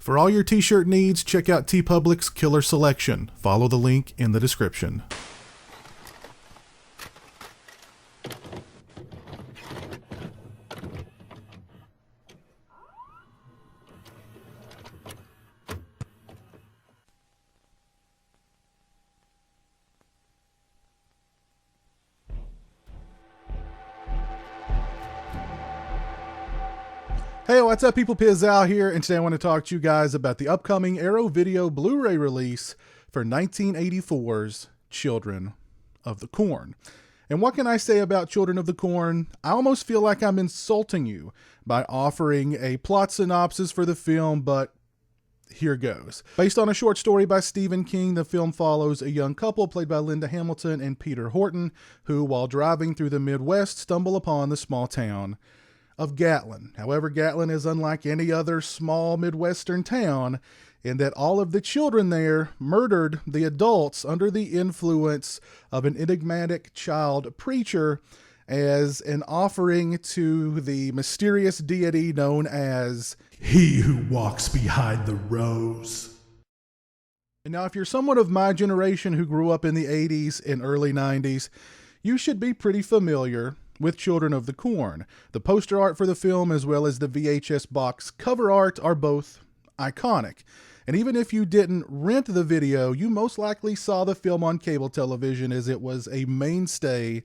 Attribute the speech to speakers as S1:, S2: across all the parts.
S1: For all your t-shirt needs, check out TeePublic's Killer Selection. Follow the link in the description. Hey, what's up people? Pizzal here, and today I want to talk to you guys about the upcoming Arrow Video Blu-ray release for 1984's Children of the Corn. And what can I say about Children of the Corn? I almost feel like I'm insulting you by offering a plot synopsis for the film, but here goes. Based on a short story by Stephen King, the film follows a young couple played by Linda Hamilton and Peter Horton, who, while driving through the Midwest, stumble upon the small town of Gatlin. However, Gatlin is unlike any other small Midwestern town in that all of the children there murdered the adults under the influence of an enigmatic child preacher as an offering to the mysterious deity known as He Who Walks Behind the Rose. And now, if you're someone of my generation who grew up in the 80s and early 90s, you should be pretty familiar with Children of the Corn. The poster art for the film as well as the VHS box cover art are both iconic. And even if you didn't rent the video, you most likely saw the film on cable television as it was a mainstay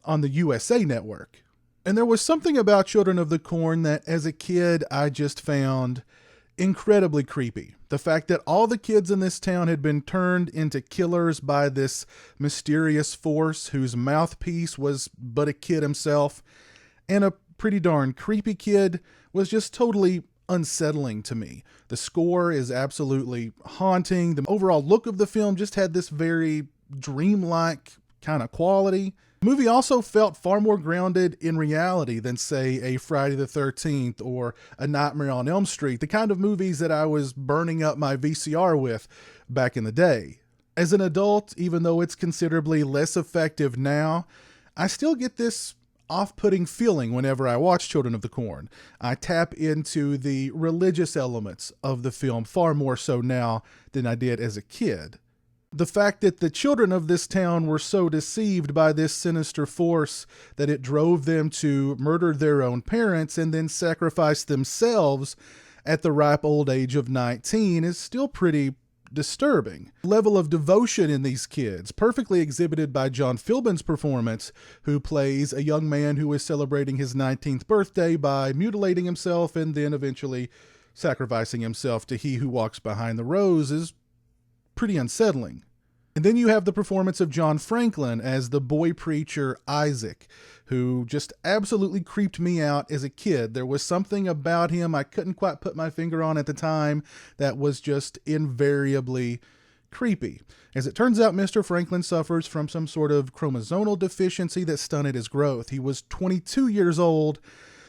S1: on the USA Network. And there was something about Children of the Corn that as a kid I just found incredibly creepy. The fact that all the kids in this town had been turned into killers by this mysterious force whose mouthpiece was but a kid himself, and a pretty darn creepy kid, was just totally unsettling to me. The score is absolutely haunting. The overall look of the film just had this very dreamlike kind of quality. The movie also felt far more grounded in reality than, say, a Friday the 13th or a Nightmare on Elm Street, the kind of movies that I was burning up my VCR with back in the day. As an adult, even though it's considerably less effective now, I still get this off-putting feeling whenever I watch Children of the Corn. I tap into the religious elements of the film far more so now than I did as a kid. The fact that the children of this town were so deceived by this sinister force that it drove them to murder their own parents and then sacrifice themselves at the ripe old age of 19 is still pretty disturbing. The level of devotion in these kids, perfectly exhibited by John Philbin's performance, who plays a young man who is celebrating his 19th birthday by mutilating himself and then eventually sacrificing himself to He Who Walks Behind the Rose, is pretty unsettling. And then you have the performance of John Franklin as the boy preacher Isaac, who just absolutely creeped me out as a kid. There was something about him I couldn't quite put my finger on at the time that was just invariably creepy. As it turns out, Mr. Franklin suffers from some sort of chromosomal deficiency that stunted his growth. He was 22 years old,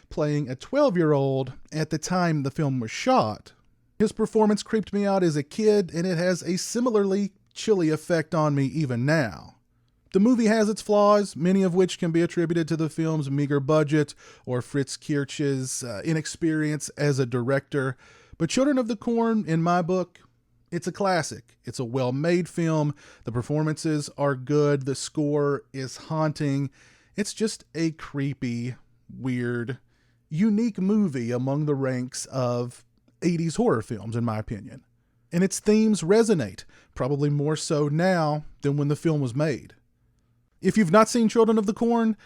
S1: playing a 12-year-old at the time the film was shot. His performance creeped me out as a kid, and it has a similarly chilly effect on me even now. The movie has its flaws, many of which can be attributed to the film's meager budget or Fritz Kirsch's inexperience as a director. But Children of the Corn, in my book, it's a classic. It's a well-made film. The performances are good. The score is haunting. It's just a creepy, weird, unique movie among the ranks of 80s horror films, in my opinion. And its themes resonate, probably more so now than when the film was made. If you've not seen Children of the Corn,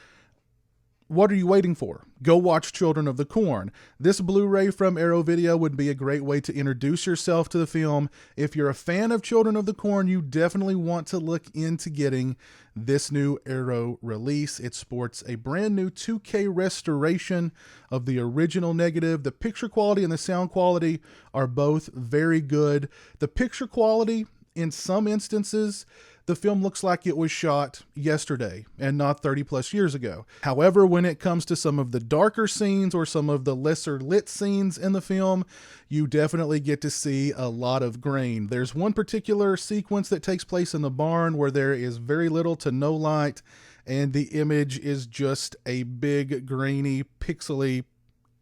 S1: what are you waiting for? Go watch Children of the Corn. This Blu-ray from Arrow Video would be a great way to introduce yourself to the film. If you're a fan of Children of the Corn, you definitely want to look into getting this new Arrow release. It sports a brand new 2K restoration of the original negative. The picture quality and the sound quality are both very good. The picture quality, in some instances, the film looks like it was shot yesterday and not 30 plus years ago. However, when it comes to some of the darker scenes or some of the lesser lit scenes in the film, you definitely get to see a lot of grain. There's one particular sequence that takes place in the barn where there is very little to no light, and the image is just a big, grainy, pixely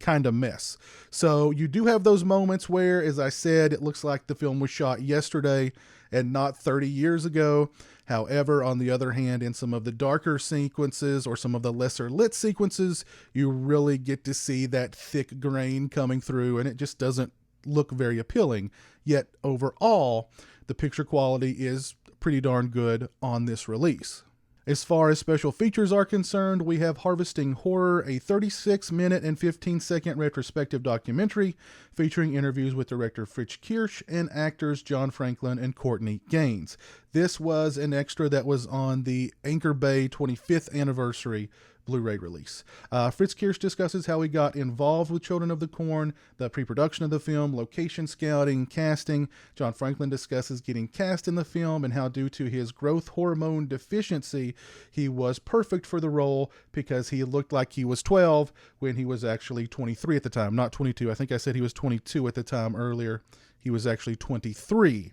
S1: kind of mess. So you do have those moments where, as I said, it looks like the film was shot yesterday and not 30 years ago. However, on the other hand, in some of the darker sequences or some of the lesser lit sequences, you really get to see that thick grain coming through, and it just doesn't look very appealing. Yet overall, the picture quality is pretty darn good on this release. As far as special features are concerned, we have Harvesting Horror, a 36-minute and 15-second retrospective documentary featuring interviews with director Fritz Kirsch and actors John Franklin and Courtney Gaines. This was an extra that was on the Anchor Bay 25th anniversary Blu-ray release. Fritz Kirsch discusses how he got involved with Children of the Corn, the pre-production of the film, location scouting, casting. John Franklin discusses getting cast in the film and how, due to his growth hormone deficiency, he was perfect for the role because he looked like he was 12 when he was actually 23 at the time, not 22. I think I said he was 22 at the time earlier. He was actually 23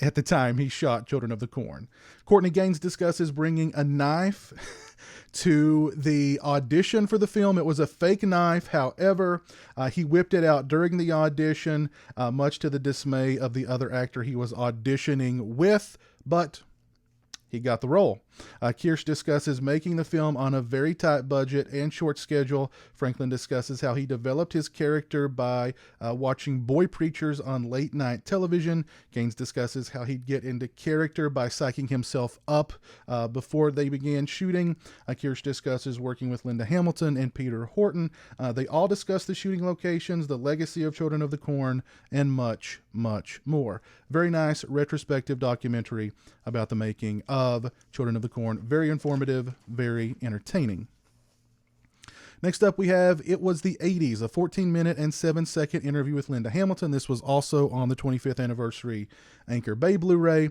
S1: at the time he shot Children of the Corn. Courtney Gaines discusses bringing a knife to the audition for the film. It was a fake knife. However, he whipped it out during the audition, much to the dismay of the other actor he was auditioning with, but he got the role. Kirsch discusses making the film on a very tight budget and short schedule. Franklin discusses how he developed his character by watching boy preachers on late night television. Gaines discusses how he'd get into character by psyching himself up before they began shooting. Kirsch discusses working with Linda Hamilton and Peter Horton. They all discuss the shooting locations, the legacy of Children of the Corn, and much, much more. Very nice retrospective documentary about the making of Children of the Corn. Very informative, very entertaining. Next up, we have It Was the 80s, a 14-minute and 7-second interview with Linda Hamilton. This was also on the 25th anniversary Anchor Bay Blu-ray.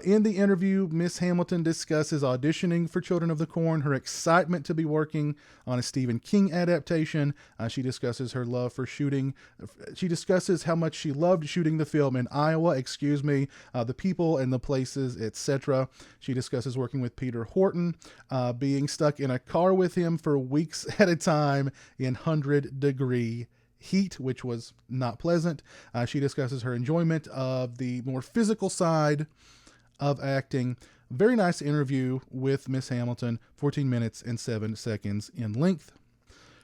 S1: In the interview, Miss Hamilton discusses auditioning for Children of the Corn, her excitement to be working on a Stephen King adaptation. She discusses her love for shooting. She discusses how much she loved shooting the film in Iowa, the people and the places, etc. She discusses working with Peter Horton, being stuck in a car with him for weeks at a time in 100-degree heat, which was not pleasant. She discusses her enjoyment of the more physical side of acting. Very nice interview with Miss Hamilton, 14 minutes and 7 seconds in length.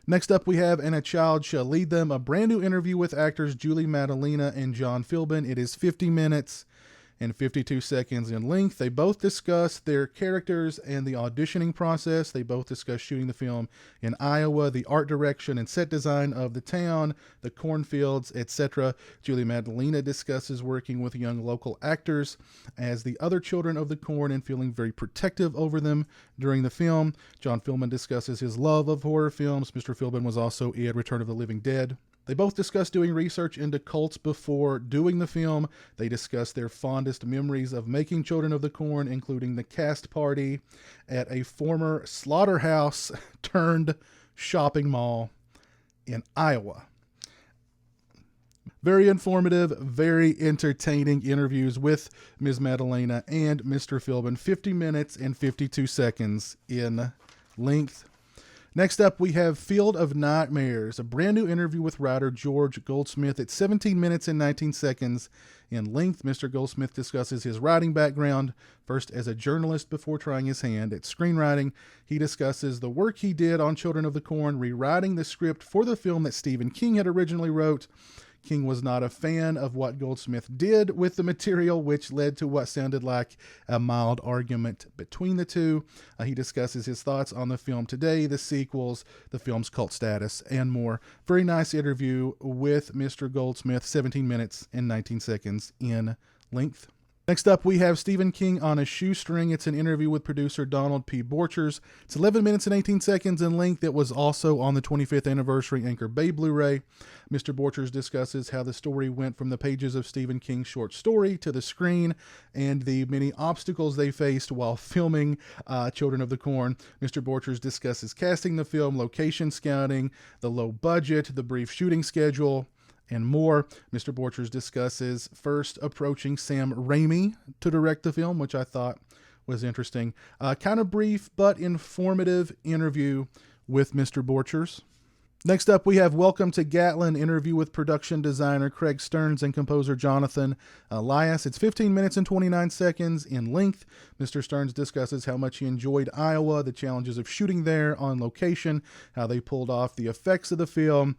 S1: Next up, we have And a Child Shall Lead Them, a brand new interview with actors Julie Madalena and John Philbin. It is 50 minutes and 52 seconds in length. They both discuss their characters and the auditioning process. They both discuss shooting the film in Iowa, the art direction and set design of the town, the cornfields, etc. Julie Madalena discusses working with young local actors as the other children of the corn and feeling very protective over them during the film. John Philbin discusses his love of horror films. Mr. Philbin was also in Return of the Living Dead. They both discuss doing research into cults before doing the film. They discuss their fondest memories of making Children of the Corn, including the cast party at a former slaughterhouse turned shopping mall in Iowa. Very informative, very entertaining interviews with Ms. Madalena and Mr. Philbin. 50 minutes and 52 seconds in length. Next up, we have Field of Nightmares, a brand new interview with writer George Goldsmith at 17 minutes and 19 seconds in length. Mr. Goldsmith discusses his writing background, first as a journalist before trying his hand at screenwriting. He discusses the work he did on Children of the Corn, rewriting the script for the film that Stephen King had originally wrote. King was not a fan of what Goldsmith did with the material, which led to what sounded like a mild argument between the two. He discusses his thoughts on the film today, the sequels, the film's cult status, and more. Very nice interview with Mr. Goldsmith, 17 minutes and 19 seconds in length. Next up, we have Stephen King on a Shoestring. It's an interview with producer Donald P. Borchers. It's 11 minutes and 18 seconds in length. It was also on the 25th anniversary Anchor Bay Blu-ray. Mr. Borchers discusses how the story went from the pages of Stephen King's short story to the screen and the many obstacles they faced while filming Children of the Corn. Mr. Borchers discusses casting the film, location scouting, the low budget, the brief shooting schedule, and more. Mr. Borchers discusses first approaching Sam Raimi to direct the film, which I thought was interesting. Kind of brief but informative interview with Mr. Borchers. Next up, we have Welcome to Gatlin, interview with production designer Craig Stearns and composer Jonathan Elias. It's 15 minutes and 29 seconds in length. Mr. Stearns discusses how much he enjoyed Iowa, the challenges of shooting there on location, how they pulled off the effects of the film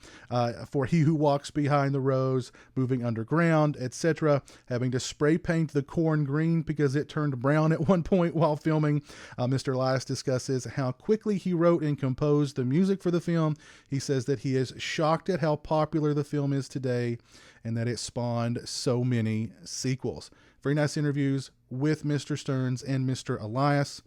S1: for He Who Walks Behind the Rose, moving underground, etc., having to spray paint the corn green because it turned brown at one point while filming. Mr. Elias discusses how quickly he wrote and composed the music for the film. He says that he is shocked at how popular the film is today and that it spawned so many sequels. Very nice interviews with Mr. Stearns and Mr. Elias.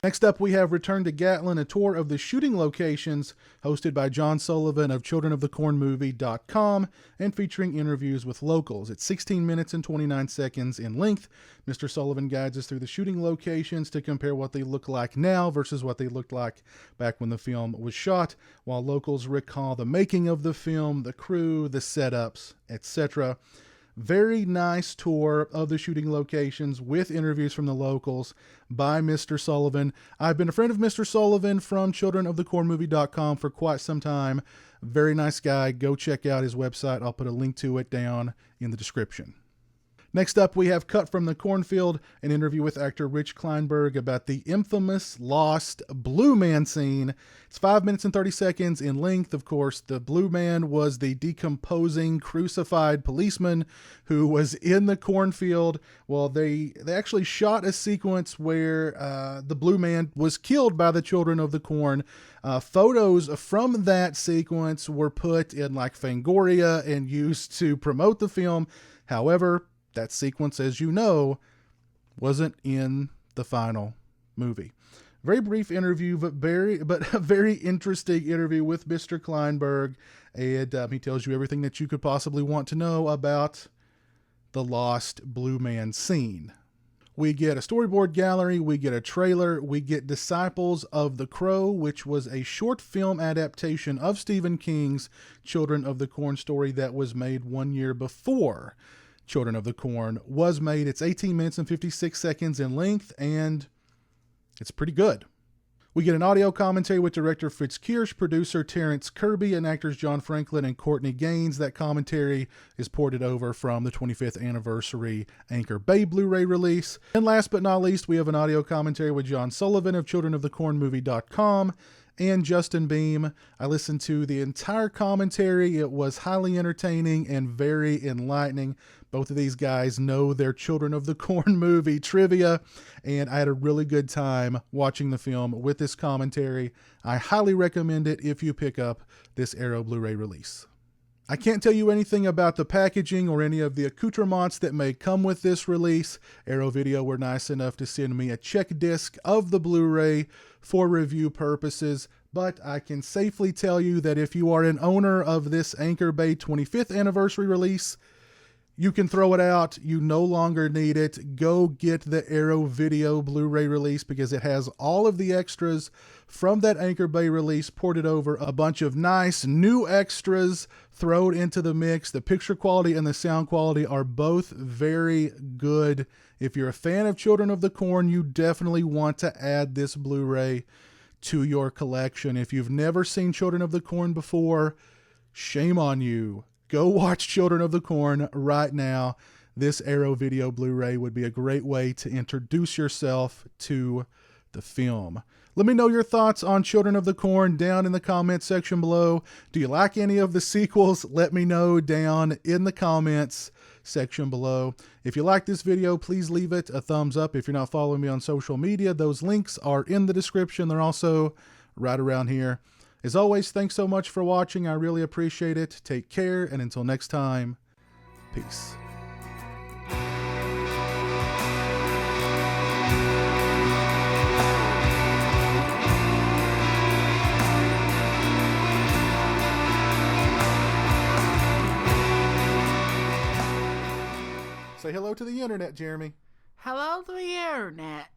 S1: Next up, we have Return to Gatlin, a tour of the shooting locations hosted by John Sullivan of childrenofthecornmovie.com and featuring interviews with locals. It's 16 minutes and 29 seconds in length. Mr. Sullivan guides us through the shooting locations to compare what they look like now versus what they looked like back when the film was shot, while locals recall the making of the film, the crew, the setups, etc. Very nice tour of the shooting locations with interviews from the locals by Mr. Sullivan. I've been a friend of Mr. Sullivan from childrenofthecornmovie.com for quite some time. Very nice guy. Go check out his website. I'll put a link to it down in the description. Next up, we have Cut from the Cornfield, an interview with actor Rich Kleinberg about the infamous lost Blue Man scene. It's 5 minutes and 30 seconds in length. Of course, the Blue Man was the decomposing, crucified policeman who was in the cornfield. Well, they actually shot a sequence where the Blue Man was killed by the Children of the Corn. Photos from that sequence were put in like Fangoria and used to promote the film. However, that sequence, as you know, wasn't in the final movie. Very brief interview, but a very interesting interview with Mr. Kleinberg. And he tells you everything that you could possibly want to know about the lost Blue Man scene. We get a storyboard gallery, we get a trailer, we get Disciples of the Crow, which was a short film adaptation of Stephen King's Children of the Corn story that was made 1 year before Children of the Corn was made. It's 18 minutes and 56 seconds in length, and it's pretty good. We get an audio commentary with director Fritz Kirsch, producer Terrence Kirby, and actors John Franklin and Courtney Gaines. That commentary is ported over from the 25th anniversary Anchor Bay Blu-ray release. And last but not least, we have an audio commentary with John Sullivan of childrenofthecornmovie.com and Justin Beam. I listened to the entire commentary. It was highly entertaining and very enlightening. Both of these guys know their Children of the Corn movie trivia, and I had a really good time watching the film with this commentary. I highly recommend it if you pick up this Arrow Blu-ray release. I can't tell you anything about the packaging or any of the accoutrements that may come with this release. Arrow Video were nice enough to send me a check disc of the Blu-ray for review purposes, but I can safely tell you that if you are an owner of this Anchor Bay 25th anniversary release, you can throw it out. You no longer need it. Go get the Arrow Video Blu-ray release because it has all of the extras from that Anchor Bay release ported over. A bunch of nice new extras thrown into the mix. The picture quality and the sound quality are both very good. If you're a fan of Children of the Corn, you definitely want to add this Blu-ray to your collection. If you've never seen Children of the Corn before, shame on you. Go watch Children of the Corn right now. This Arrow Video Blu-ray would be a great way to introduce yourself to the film. Let me know your thoughts on Children of the Corn down in the comment section below. Do you like any of the sequels? Let me know down in the comments section below. If you like this video, please leave it a thumbs up. If you're not following me on social media, those links are in the description. They're also right around here. As always, thanks so much for watching. I really appreciate it. Take care, and until next time, peace. Say hello to the internet, Jeremy.
S2: Hello to the internet.